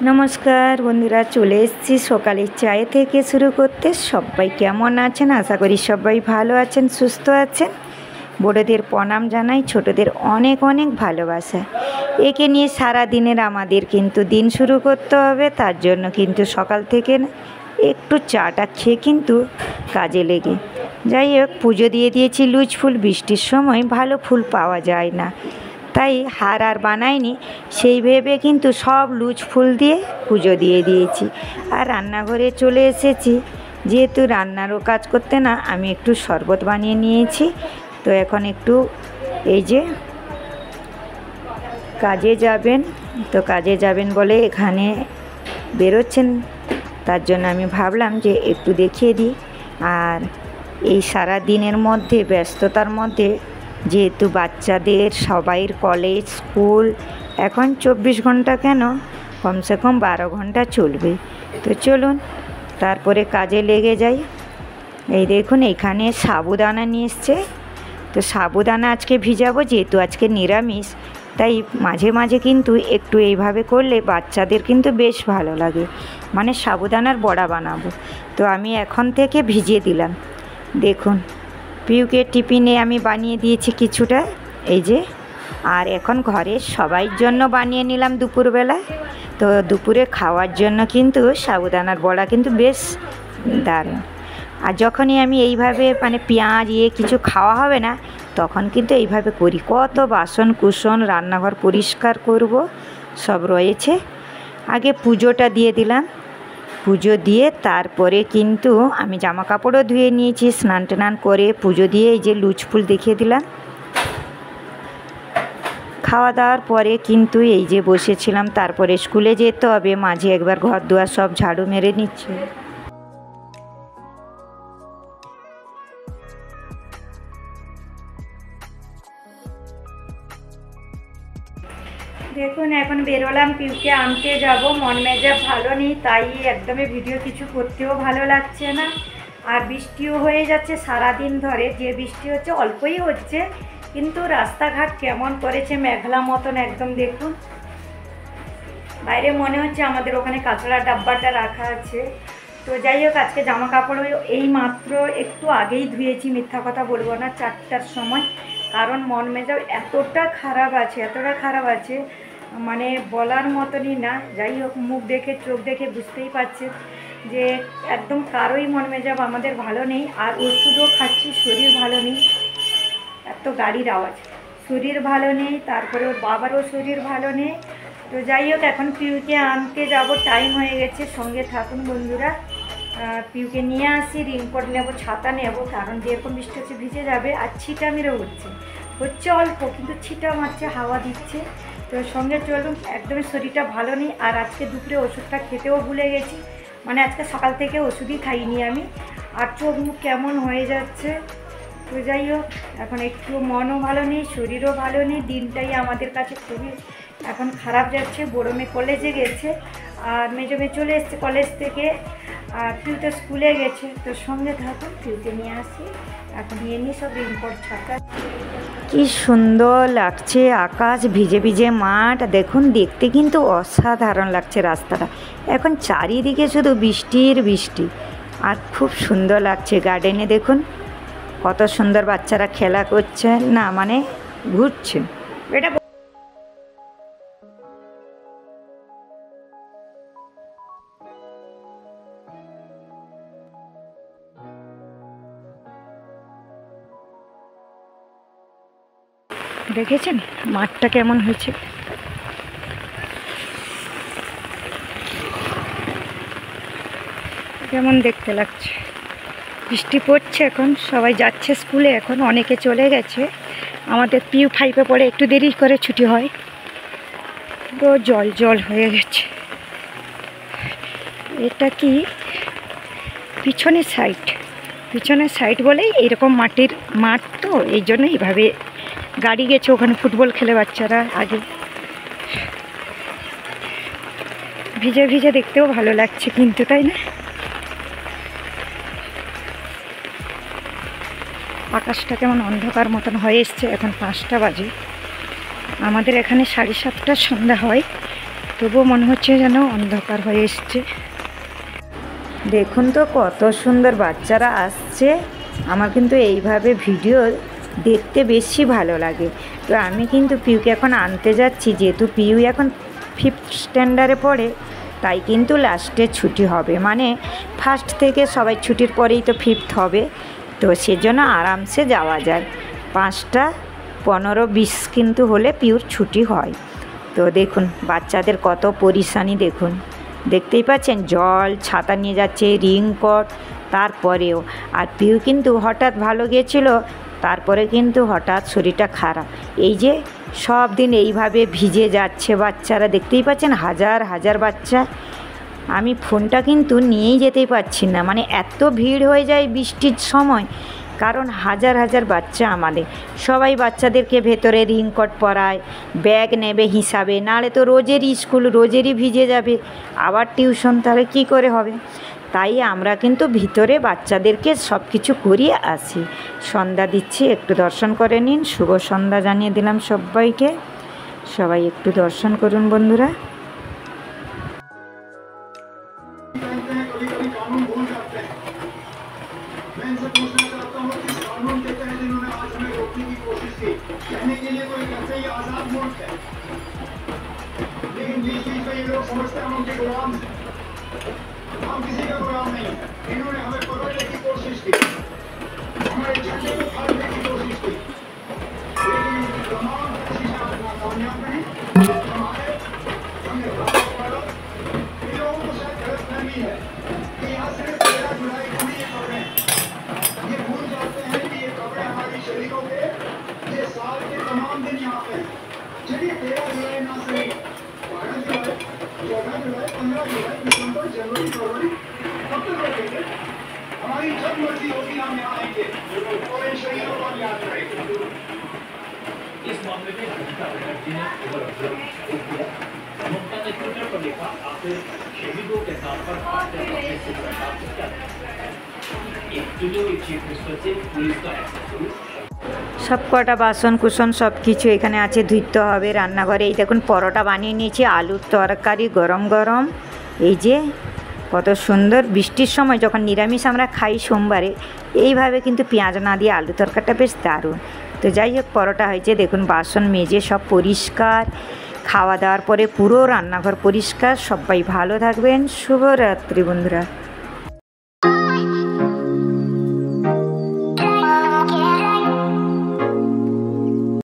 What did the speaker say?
নমস্কার বন্ধুরা, চলে এসেছি সকালের চায়ে থেকে শুরু করতে। সবাই কেমন আছেন? আশা করি সবাই ভালো আছেন, সুস্থ আছেন। বড়দের প্রণাম জানাই, ছোটদের অনেক অনেক ভালোবাসা। একে নিয়ে সারা দিনের আমাদের কিন্তু দিন শুরু করতে হবে। তার জন্য কিন্তু সকাল থেকে একটু চাটা খেয়ে কিন্তু কাজে লেগে যাই হোক, পুজো দিয়ে দিয়েছি লুচ ফুল। বৃষ্টির সময় ভালো ফুল পাওয়া যায় না, তাই হার আর বানাইনি। সেই ভেবে কিন্তু সব লুচ ফুল দিয়ে পুজো দিয়ে দিয়েছি। আর রান্নাঘরে চলে এসেছি, যেহেতু রান্নারও কাজ করতে না, আমি একটু শরবত বানিয়ে নিয়েছি। তো এখন একটু এই যে কাজে যাবেন বলে এখানে বেরোচ্ছেন, তার জন্য আমি ভাবলাম যে একটু দেখিয়ে দিই। আর এই সারা দিনের মধ্যে ব্যস্ততার মধ্যে, যেহেতু বাচ্চাদের সবাইয়ের কলেজ স্কুল এখন 24 ঘন্টা কেন, কমসে কম 12 ঘন্টা চলবে। তো চলুন তারপরে কাজে লেগে যাই। এই দেখুন এখানে সাবুদানা নিয়ে এসছে। তো সাবুদানা আজকে ভিজাবো, যেহেতু আজকে নিরামিষ, তাই মাঝে মাঝে কিন্তু একটু এইভাবে করলে বাচ্চাদের কিন্তু বেশ ভালো লাগে। মানে সাবুদানার বড়া বানাবো। তো আমি এখন থেকে ভিজিয়ে দিলাম। দেখুন পিউকে টিফিনে আমি বানিয়ে দিয়েছি কিছুটা, এই যে। আর এখন ঘরের সবাইর জন্য বানিয়ে নিলাম দুপুরবেলা। তো দুপুরে খাওয়ার জন্য কিন্তু সাবুদানার বড়া কিন্তু বেশ দারুণ। আর যখনই আমি এইভাবে মানে পেঁয়াজ কিছু খাওয়া হবে না, তখন কিন্তু এইভাবে করি। কত বাসন কুসন, রান্নাঘর পরিষ্কার করব, সব রয়েছে। আগে পুজোটা দিয়ে দিলাম। পুজো দিয়ে তারপরে কিন্তু আমি জামা কাপড়ও ধুয়ে নিয়েছি, স্নান টান করে পুজো দিয়ে এই যে লুচ ফুল দেখিয়ে দিলাম। খাওয়া দাওয়ার পরে কিন্তু এই যে বসেছিলাম, তারপরে স্কুলে যেতে হবে। মাঝে একবার ঘর দুয়ার সব ঝাড়ু মেরে নিচ্ছে। দেখুন এখন বেরোলাম, পিউকে আনতে যাব। মন মেজাজ ভালো নেই, তাই একদমই ভিডিও কিছু করতেও ভালো লাগছে না। আর বৃষ্টিও হয়ে যাচ্ছে সারাদিন ধরে। যে বৃষ্টি হচ্ছে অল্পই হচ্ছে, কিন্তু রাস্তাঘাট কেমন করেছে, মেঘলা মতন একদম। দেখুন বাইরে মনে হচ্ছে আমাদের ওখানে কাঁচড়া ডাব্বাটা রাখা আছে। তো যাই হোক, আজকে জামা কাপড় এই মাত্র একটু আগেই ধুয়েছি, মিথ্যা কথা বলবো না, 4টার সময়। কারণ মন মেজাজ এতটা খারাপ আছে মানে বলার মতনই না। যাই হোক, মুখ দেখে চোখ দেখে বুঝতেই পারছেন যে একদম কারোই মন মেজাজ আমাদের ভালো নেই। আর ওষুধও খাচ্ছি, শরীর ভালো নেই। এত গাড়ির আওয়াজ, শরীর ভালো নেই, তারপরে ওর বাবারও শরীর ভালো নেই। তো যাই হোক, এখন পিউকে আনতে যাব, টাইম হয়ে গেছে। সঙ্গে থাকুন বন্ধুরা। পিউকে নিয়ে আসি, রেইনকোট নেব, ছাতা নেব, কারণ যেরকম বৃষ্টি হচ্ছে ভিজে যাবে। আর ছিটা মেরে হচ্ছে অল্প, কিন্তু ছিটা মারছে, হাওয়া দিচ্ছে। তো সঙ্গে চলুন। একদমই শরীরটা ভালো নেই। আর আজকে দুপুরে ওষুধটা খেতেও ভুলে গেছি, মানে আজকে সকাল থেকে ওষুধই খাইনি আমি। আর চোখ মুখ কেমন হয়ে যাচ্ছে। তো যাই হোক, এখন একটু মনও ভালো নেই, শরীরও ভালো নেই। দিনটাই আমাদের কাছে খুবই এখন খারাপ যাচ্ছে। বড় মেয়ে কলেজে গেছে, আর মেজো মেয়ে চলে এসছে কলেজ থেকে। আর পিউ তো স্কুলে গেছে। তো সঙ্গে থাকুন, পিউকে নিয়ে আসি। এখন নিয়ে নিই সব রেইনকোট ছাতা। কি সুন্দর লাগছে আকাশ, ভিজে ভিজে মাঠ। দেখুন দেখতে কিন্তু অসাধারণ লাগছে রাস্তাটা। এখন চারিদিকে শুধু বৃষ্টি, আর খুব সুন্দর লাগছে। গার্ডেনে দেখুন কত সুন্দর বাচ্চারা খেলা করছে, না মানে ঘুরছে। এটা দেখেছেন মাঠটা কেমন হয়েছে। কেমন দেখতে লাগছে। বৃষ্টি পড়ছে, এখন সবাই যাচ্ছে স্কুলে। এখন অনেকে চলে গেছে। আমাদের পিউ 5-এ পড়ে, একটু দেরি করে ছুটি হয়। তো জল হয়ে গেছে। এটা কি পিছনের সাইড বলেই এরকম মাটির মাঠ, তো এই জন্য এইভাবে গাড়ি গেছে। ওখানে ফুটবল খেলে বাচ্চারা। আগে ভিজে ভিজে দেখতেও ভালো লাগছে কিন্তু, তাই না? আকাশটা কেমন অন্ধকার মতন হয়ে এসছে। এখন 5টা বাজে। আমাদের এখানে 7:30 সন্ধ্যা হয়। তবুও মনে হচ্ছে যেন অন্ধকার হয়ে এসছে। দেখুন তো কত সুন্দর বাচ্চারা আসছে। আমার কিন্তু এইভাবে ভিডিও দেখতে বেশি ভালো লাগে। তো আমি কিন্তু পিউকে এখন আনতে যাচ্ছি, যেহেতু পিউ এখন 5th স্ট্যান্ডার্ডে পড়ে, তাই কিন্তু লাস্টে ছুটি হবে, মানে ফার্স্ট থেকে সবাই ছুটির পরেই তো 5th হবে। তো সেজন্য আরামসে যাওয়া যায়। 5টা 15-20 কিন্তু হলে পিউর ছুটি হয়। তো দেখুন বাচ্চাদের কত পরিশানি দেখুন, দেখতেই পাচ্ছেন জল, ছাতা নিয়ে যাচ্ছে, রেইনকোট, তারপরেও। আর পিউ কিন্তু হঠাৎ ভালো গিয়েছিল, তারপরে কিন্তু হঠাৎ শরীরটা খারাপ। এই যে সব দিন এইভাবে ভিজে যাচ্ছে বাচ্চারা, দেখতেই পাচ্ছেন হাজার হাজার বাচ্চা। আমি ফোনটা কিন্তু নিয়েই যেতেই পারছি না, মানে এত ভিড় হয়ে যায় বৃষ্টির সময়, কারণ হাজার হাজার বাচ্চা আমাদের। সবাই বাচ্চাদেরকে ভেতরে রেইনকোট পরায়, ব্যাগ নেবে হিসাবে, নাহলে তো রোজেরই স্কুল, রোজেরই ভিজে যাবে, আবার টিউশন, তাহলে কী করে হবে। তাই আমরা কিন্তু ভিতরে বাচ্চাদেরকে সব কিছু করিয়ে আসি। সন্ধ্যা দিচ্ছি, একটু দর্শন করে নিন। শুভ সন্ধ্যা জানিয়ে দিলাম সবাইকে। সবাই একটু দর্শন করুন বন্ধুরা। हम किसी का गुलाम नहीं है। इन्होंने हमें पकड़ने की कोशिश की, हमारे झंडे को फाड़ने की कोशिश की, लेकिन तमाम कोशिशें आज नाकामयाब रही। हमने इन लोगों को शायद गलतफहमी है कि यहाँ सिर्फ 13 जुलाई को ही ये खबरें, ये भूल जाते हैं कि ये खबरें हमारी शरीरों के, ये साल के तमाम दिन यहाँ पे हैं। चलिए 13 जुलाई ना सही, 12 जुलाई, 14 जुलाई, 15 जुलाई, दिसंबर, जनवरी, फरवरी, कब तक रखेंगे? हमारी जब मर्जी होगी हम यहाँ आएंगे और इन शहीदों को हम याद करेंगे। इस मामले में ममता ने ट्विटर पर लिखा, आखिर शहीदों के नाम पर चीफ मिनिस्टर से पुलिस का সব কটা বাসন কুসন সব কিছু এখানে আছে, ধুইতে হবে রান্নাঘরে। এই দেখুন পরোটা বানিয়ে নিয়েছি, আলুর তরকারি গরম গরম। এই যে কত সুন্দর, বৃষ্টির সময় যখন নিরামিষ আমরা খাই সোমবারে, এইভাবে কিন্তু পেঁয়াজ না দিয়ে আলু তরকারিটা বেশ দারুণ। তো যাই হোক পরোটা হয়েছে, দেখুন বাসন মেজে সব পরিষ্কার। খাওয়া দাওয়ার পরে পুরো রান্নাঘর পরিষ্কার। সবাই ভালো থাকবেন, শুভরাত্রি বন্ধুরা।